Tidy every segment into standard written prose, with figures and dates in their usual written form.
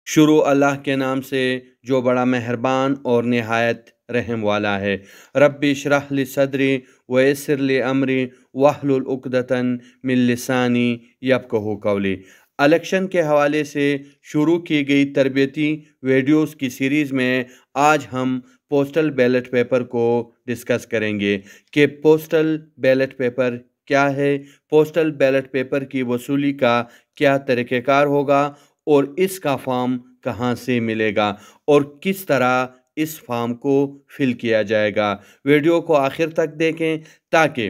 شروع اللہ کے نام سے جو بڑا مہربان اور نہایت رحم والا ہے۔ رب اشرح لی صدری ویسر لی امری واحلل عقدۃ من لسانی یفقہوا قولی۔ الیکشن کے حوالے سے شروع کی گئی تربیتی ویڈیوز کی سیریز میں آج ہم پوسٹل بیلٹ پیپر کو ڈسکس کریں گے کہ پوسٹل بیلٹ پیپر کیا ہے، پوسٹل بیلٹ پیپر کی وصولی کا کیا طریقہ کار ہوگا اور اس کا فارم کہاں سے ملے گا اور کس طرح اس فارم کو فل کیا جائے گا۔ ویڈیو کو آخر تک دیکھیں تاکہ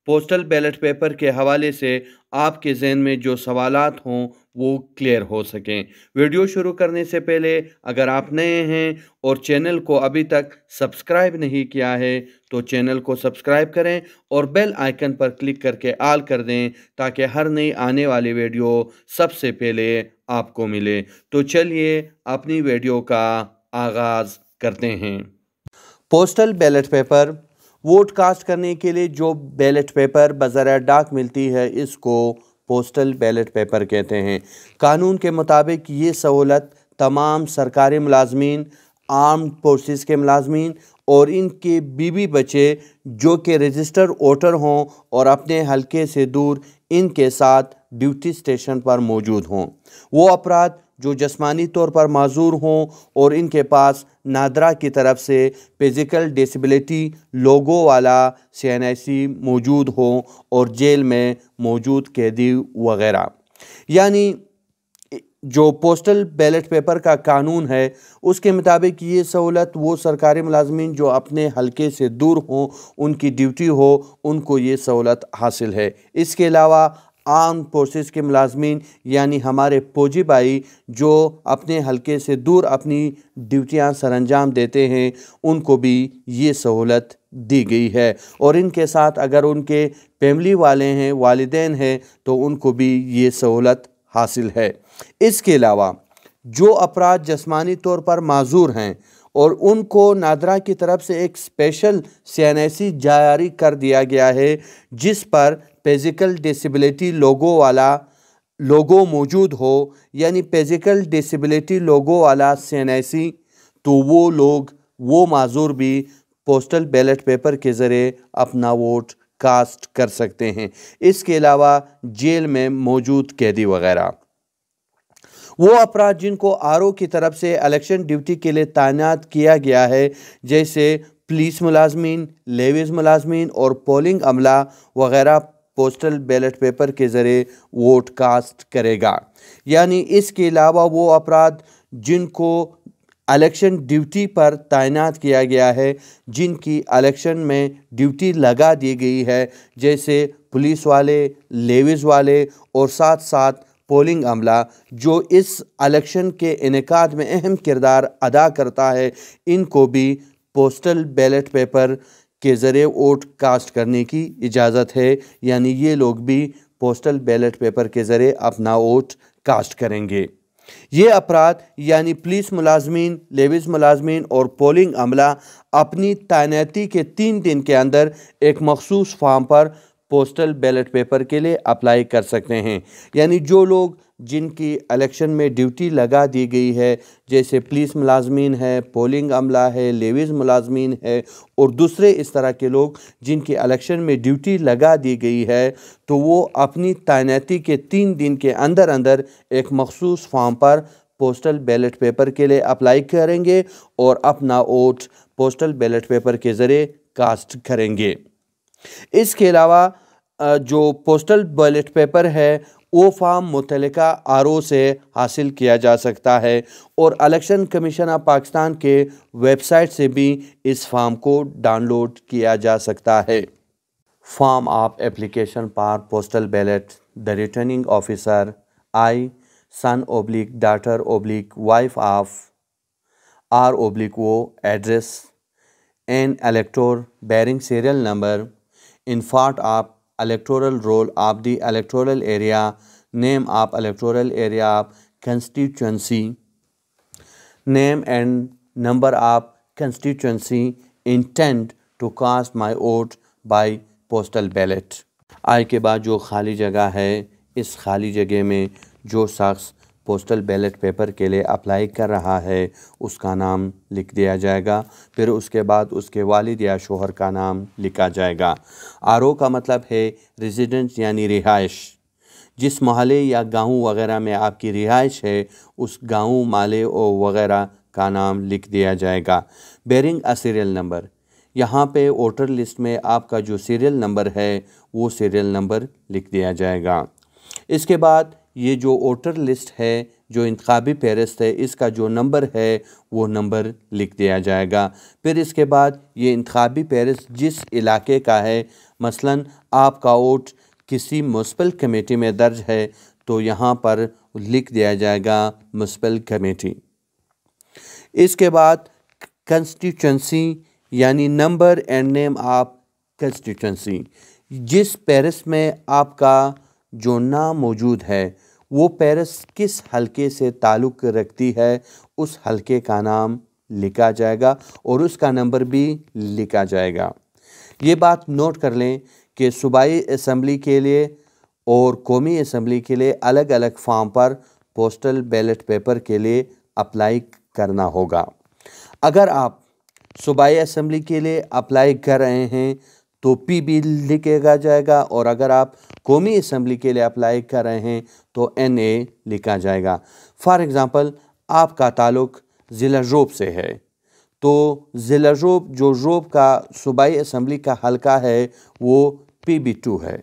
پوسٹل بیلٹ پیپر کے حوالے سے آپ کے ذہن میں جو سوالات ہوں وہ کلیئر ہو سکیں۔ ویڈیو شروع کرنے سے پہلے اگر آپ نئے ہیں اور چینل کو ابھی تک سبسکرائب نہیں کیا ہے تو چینل کو سبسکرائب کریں اور بیل آئیکن پر کلک کر کے آل کر دیں تاکہ ہر نئی آنے والی ویڈیو سب سے پہلے آپ کو ملے۔ تو چلیے اپنی ویڈیو کا آغاز کرتے ہیں۔ Postal ballot paper, vote cast کرنے کے لیے جو بیلٹ پیپر بذریعہ ڈاک ملتی ہے اس کو پوسٹل بیلٹ پیپر کہتے ہیں۔ قانون کے مطابق یہ سہولت تمام سرکاری ملازمین، آرمڈ فورسز کے ملازمین اور ان کے بیوی بچے جو کہ رجسٹر ووٹر ہوں اور اپنے حلقے سے دور ان کے ساتھ ڈیوٹی اسٹیشن پر موجود ہوں، وہ افراد جو جسمانی طور پر معذور ہوں اور ان کے پاس نادرا کی طرف سے فزیکل ڈسیبلٹی لوگو والا CNIC موجود ہوں اور جیل میں موجود قیدی وغیرہ۔ یعنی جو پوسٹل بیلٹ پیپر کا قانون ہے اس کے مطابق یہ سہولت وہ سرکاری ملازمین جو اپنے حلقے سے دور ہوں، ان کی ڈیوٹی ہو، ان کو یہ سہولت حاصل ہے۔ اس کے علاوہ آرمڈ فورسز کے ملازمین یعنی ہمارے فوجی بھائی جو اپنے حلقے سے دور اپنی ڈیوٹیاں سر انجام دیتے ہیں ان کو بھی یہ سہولت دی گئی ہے، اور ان کے ساتھ اگر ان کے فیملی والے ہیں، والدین ہیں تو ان کو بھی یہ سہولت حاصل ہے۔ اس کے علاوہ جو افراد جسمانی طور پر معذور ہیں اور ان کو نادرا کی طرف سے ایک اسپیشل CNIC جاری کر دیا گیا ہے جس پر فزیکل ڈسیبلٹی لوگو والا لوگو موجود ہو، یعنی فزیکل ڈسیبلٹی لوگو والا CNIC، تو وہ لوگ، وہ معذور بھی پوسٹل بیلٹ پیپر کے ذریعے اپنا ووٹ کاسٹ کر سکتے ہیں۔ اس کے علاوہ جیل میں موجود قیدی وغیرہ، وہ افراد جن کو RO کی طرف سے الیکشن ڈیوٹی کے لیے تعینات کیا گیا ہے جیسے پولیس ملازمین، لیویز ملازمین اور پولنگ عملہ وغیرہ پوسٹل بیلٹ پیپر کے ذریعے ووٹ کاسٹ کرے گا۔ یعنی اس کے علاوہ وہ افراد جن کو الیکشن ڈیوٹی پر تعینات کیا گیا ہے، جن کی الیکشن میں ڈیوٹی لگا دی گئی ہے جیسے پولیس والے، لیویز والے اور ساتھ ساتھ پولنگ عملہ جو اس الیکشن کے انعقاد میں اہم کردار ادا کرتا ہے، ان کو بھی پوسٹل بیلٹ پیپر کے ذریعے ووٹ کاسٹ کرنے کی اجازت ہے۔ یعنی یہ لوگ بھی پوسٹل بیلٹ پیپر کے ذریعے اپنا ووٹ کاسٹ کریں گے۔ یہ افراد یعنی پولیس ملازمین، لیویز ملازمین اور پولنگ عملہ اپنی تعیناتی کے 3 دن کے اندر ایک مخصوص فارم پر پوسٹل بیلٹ پیپر کے لیے اپلائی کر سکتے ہیں۔ یعنی جو لوگ جن کی الیکشن میں ڈیوٹی لگا دی گئی ہے جیسے پولیس ملازمین ہے، پولنگ عملہ ہے، لیویز ملازمین ہے اور دوسرے اس طرح کے لوگ جن کی الیکشن میں ڈیوٹی لگا دی گئی ہے، تو وہ اپنی تعیناتی کے 3 دن کے اندر اندر ایک مخصوص فارم پر پوسٹل بیلٹ پیپر کے لیے اپلائی کریں گے اور اپنا ووٹ پوسٹل بیلٹ پیپر کے ذریعے کاسٹ کریں گے۔ اس کے علاوہ جو پوسٹل بیلٹ پیپر ہے وہ فارم متعلقہ RO سے حاصل کیا جا سکتا ہے اور الیکشن کمیشن آف پاکستان کے ویب سائٹ سے بھی اس فارم کو ڈاؤن لوڈ کیا جا سکتا ہے۔ Form of application for postal ballot, the returning officer I, son/daughter/wife of R/O address an elector bearing serial number in part of electoral roll of the electoral area, name of electoral area of constituency, name and number of constituency, intend to cast my vote by postal ballot۔ I کے بعد جو خالی جگہ ہے اس خالی جگہ میں جو شخص پوسٹل بیلٹ پیپر کے لیے اپلائی کر رہا ہے اس کا نام لکھ دیا جائے گا، پھر اس کے بعد اس کے والد یا شوہر کا نام لکھا جائے گا۔ RO کا مطلب ہے ریزیڈنس یعنی رہائش۔ جس محلے یا گاؤں وغیرہ میں آپ کی رہائش ہے اس گاؤں، محلے وغیرہ کا نام لکھ دیا جائے گا۔ بیئرنگ اے سیریل نمبر، یہاں پہ ووٹر لسٹ میں آپ کا جو سیریل نمبر ہے وہ سیریل نمبر لکھ دیا جائے گا۔ اس کے بعد یہ جو ووٹر لسٹ ہے، جو انتخابی فہرست ہے، اس کا جو نمبر ہے وہ نمبر لکھ دیا جائے گا۔ پھر اس کے بعد یہ انتخابی فہرست جس علاقے کا ہے، مثلاً آپ کا ووٹ کسی میونسپل کمیٹی میں درج ہے تو یہاں پر لکھ دیا جائے گا میونسپل کمیٹی۔ اس کے بعد کنسٹیچوئنسی یعنی نمبر اینڈ نیم آف کنسٹیچوئنسی، جس فہرست میں آپ کا جو نام موجود ہے وہ فہرست کس حلقے سے تعلق رکھتی ہے اس حلقے کا نام لکھا جائے گا اور اس کا نمبر بھی لکھا جائے گا۔ یہ بات نوٹ کر لیں کہ صوبائی اسمبلی کے لیے اور قومی اسمبلی کے لیے الگ الگ فارم پر پوسٹل بیلٹ پیپر کے لیے اپلائی کرنا ہوگا۔ اگر آپ صوبائی اسمبلی کے لیے اپلائی کر رہے ہیں تو PB لکھا جائے گا، اور اگر آپ قومی اسمبلی کے لیے اپلائی کر رہے ہیں تو NA لکھا جائے گا۔ فار ایگزامپل، آپ کا تعلق ضلع روب سے ہے تو ضلع روب، جو روب کا صوبائی اسمبلی کا حلقہ ہے وہ PB2 ہے،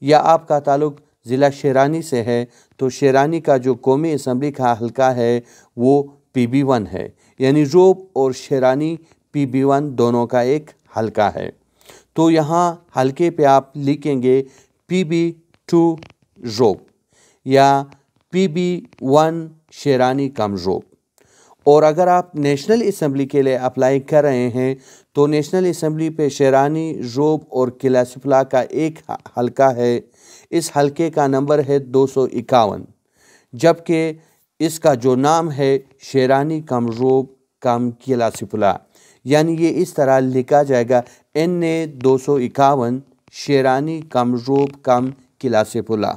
یا آپ کا تعلق ضلع شیرانی سے ہے تو شیرانی کا جو قومی اسمبلی کا حلقہ ہے وہ PB1 ہے، یعنی روب اور شیرانی PB1 دونوں کا ایک حلقہ ہے۔ تو یہاں حلقے پہ آپ لکھیں گے PB2 روب یا PB1 شیرانی کم روب۔ اور اگر آپ نیشنل اسمبلی کے لیے اپلائی کر رہے ہیں تو نیشنل اسمبلی پہ شیرانی، روب اور قلعہ سفلا کا ایک حلقہ ہے، اس حلقے کا نمبر ہے 251، جبکہ اس کا جو نام ہے شیرانی کم روب کم قلعہ سفلا، یعنی یہ اس طرح لکھا جائے گا NA 251 شیرانی کم روب کم قلعہ سفلا۔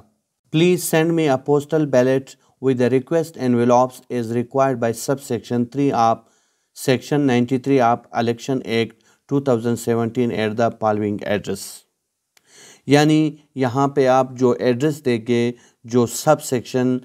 Please send me a postal ballot with the request envelopes as required by subsection 3 of section 93 of Election Act 2017 at the following address۔ یعنی یہاں پہ آپ جو ایڈریس دیں گے، جو سب سیکشن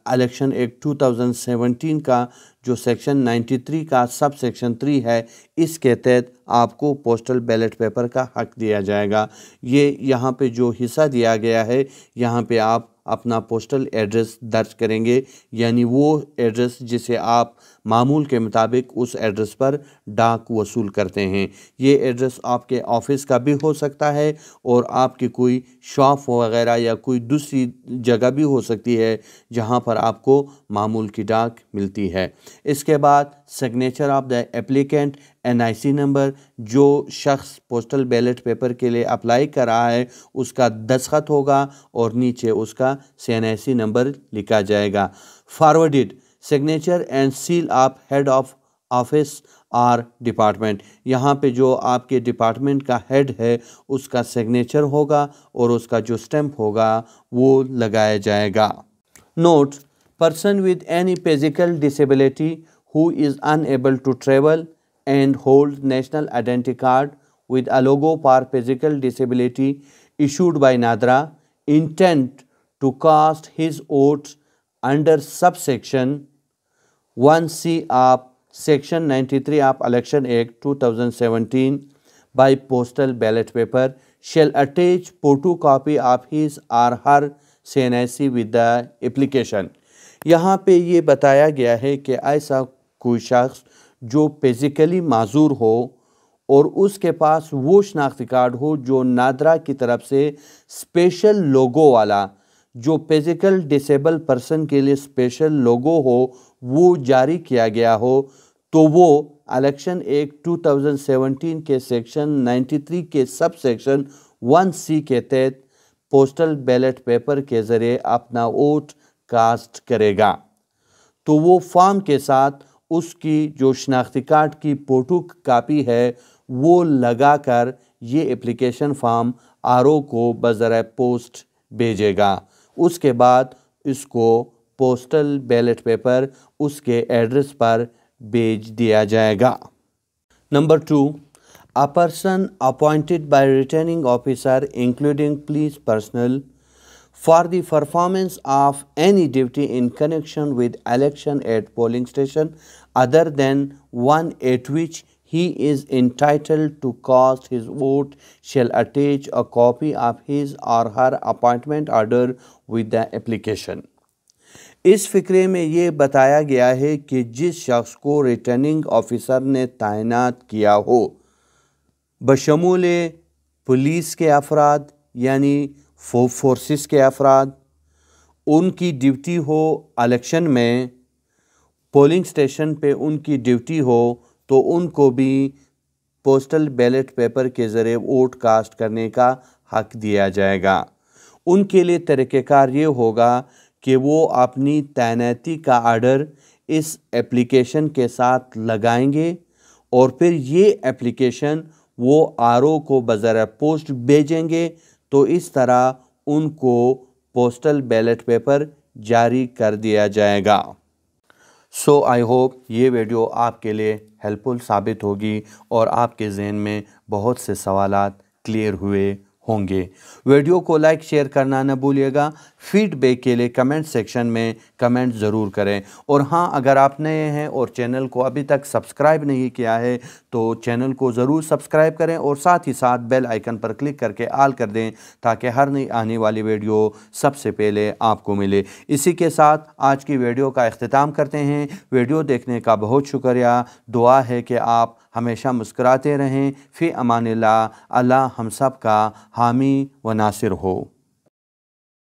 الیکشن ایکٹ 2017 کا جو سیکشن 93 کا سب سیکشن 3 ہے، اس کے تحت آپ کو پوسٹل بیلٹ پیپر کا حق دیا جائے گا۔ یہ یہاں پہ جو حصہ دیا گیا ہے، یہاں پہ آپ اپنا پوسٹل ایڈریس درج کریں گے، یعنی وہ ایڈریس جسے آپ معمول کے مطابق اس ایڈریس پر ڈاک وصول کرتے ہیں۔ یہ ایڈریس آپ کے آفس کا بھی ہو سکتا ہے اور آپ کی کوئی شاپ وغیرہ یا کوئی دوسری جگہ بھی ہو سکتی ہے جہاں پر آپ کو معمول کی ڈاک ملتی ہے۔ اس کے بعد signature of the applicant, NIC number, جو شخص پوسٹل بیلٹ پیپر کے لیے اپلائی کر رہا ہے اس کا دستخط ہوگا اور نیچے اس کا CNIC نمبر لکھا جائے گا۔ Forwarded signature and seal of head of office اور ڈپارٹمنٹ، یہاں پہ جو آپ کے ڈپارٹمنٹ کا ہیڈ ہے اس کا سگنیچر ہوگا اور اس کا جو سٹیمپ ہوگا وہ لگایا جائے گا۔ Note: person with any physical disability who is unable to travel and holds national identity card with a logo for physical disability issued by NADRA intend to cast his vote under subsection 1C of Section 93 of Election Act 2017 by postal ballot paper shall attach photocopy of his or her CNIC with the application۔ یہاں پہ یہ بتایا گیا ہے کہ ایسا کوئی شخص جو فزیکلی معذور ہو اور اس کے پاس وہ شناختی کارڈ ہو جو نادرا کی طرف سے اسپیشل لوگو والا، جو فزیکل ڈسیبل پرسن کے لیے اسپیشل لوگو ہو، وہ جاری کیا گیا ہو، تو وہ الیکشن ایکٹ 2017 کے سیکشن 93 کے سب سیکشن 1C کے تحت پوسٹل بیلٹ پیپر کے ذریعے اپنا ووٹ کاسٹ کرے گا۔ تو وہ فارم کے ساتھ اس کی جو شناختی کارڈ کی فوٹو کاپی ہے وہ لگا کر یہ اپلیکیشن فارم RO کو بذریعہ پوسٹ بھیجے گا۔ اس کے بعد اس کو پوسٹل بیلٹ پیپر اس کے ایڈریس پر بھیج دیا جائے گا۔ Number 2، a person appointed by returning officer including police personnel for the performance of any duty in connection with election at polling station other than one at which he is entitled to cast his vote shall attach a copy of his or her appointment order with the application۔ اس فقرے میں یہ بتایا گیا ہے کہ جس شخص کو ریٹرننگ آفیسر نے تعینات کیا ہو بشمول پولیس کے افراد یعنی فورسز کے افراد، ان کی ڈیوٹی ہو الیکشن میں، پولنگ سٹیشن پہ ان کی ڈیوٹی ہو، تو ان کو بھی پوسٹل بیلٹ پیپر کے ذریعے ووٹ کاسٹ کرنے کا حق دیا جائے گا۔ ان کے لیے طریقہ کار یہ ہوگا کہ وہ اپنی تعیناتی کا آرڈر اس اپلیکیشن کے ساتھ لگائیں گے اور پھر یہ اپلیکیشن وہ RO کو بذریعہ پوسٹ بھیجیں گے، تو اس طرح ان کو پوسٹل بیلٹ پیپر جاری کر دیا جائے گا۔ سو آئی ہوپ یہ ویڈیو آپ کے لیے ہیلپ فل ثابت ہوگی اور آپ کے ذہن میں بہت سے سوالات کلیئر ہوئے ہوں گے۔ ویڈیو کو لائک شیئر کرنا نہ بھولیے گا۔ فیڈ بیک کے لیے کمنٹ سیکشن میں کمنٹ ضرور کریں، اور ہاں اگر آپ نئے ہیں اور چینل کو ابھی تک سبسکرائب نہیں کیا ہے تو چینل کو ضرور سبسکرائب کریں اور ساتھ ہی ساتھ بیل آئیکن پر کلک کر کے آل کر دیں تاکہ ہر نئی آنے والی ویڈیو سب سے پہلے آپ کو ملے۔ اسی کے ساتھ آج کی ویڈیو کا اختتام کرتے ہیں۔ ویڈیو دیکھنے کا بہت شکریہ۔ دعا ہے کہ آپ ہمیشہ مسکراتے رہیں۔ فی امان اللہ۔ اللہ ہم سب کا حامی و ناصر ہو۔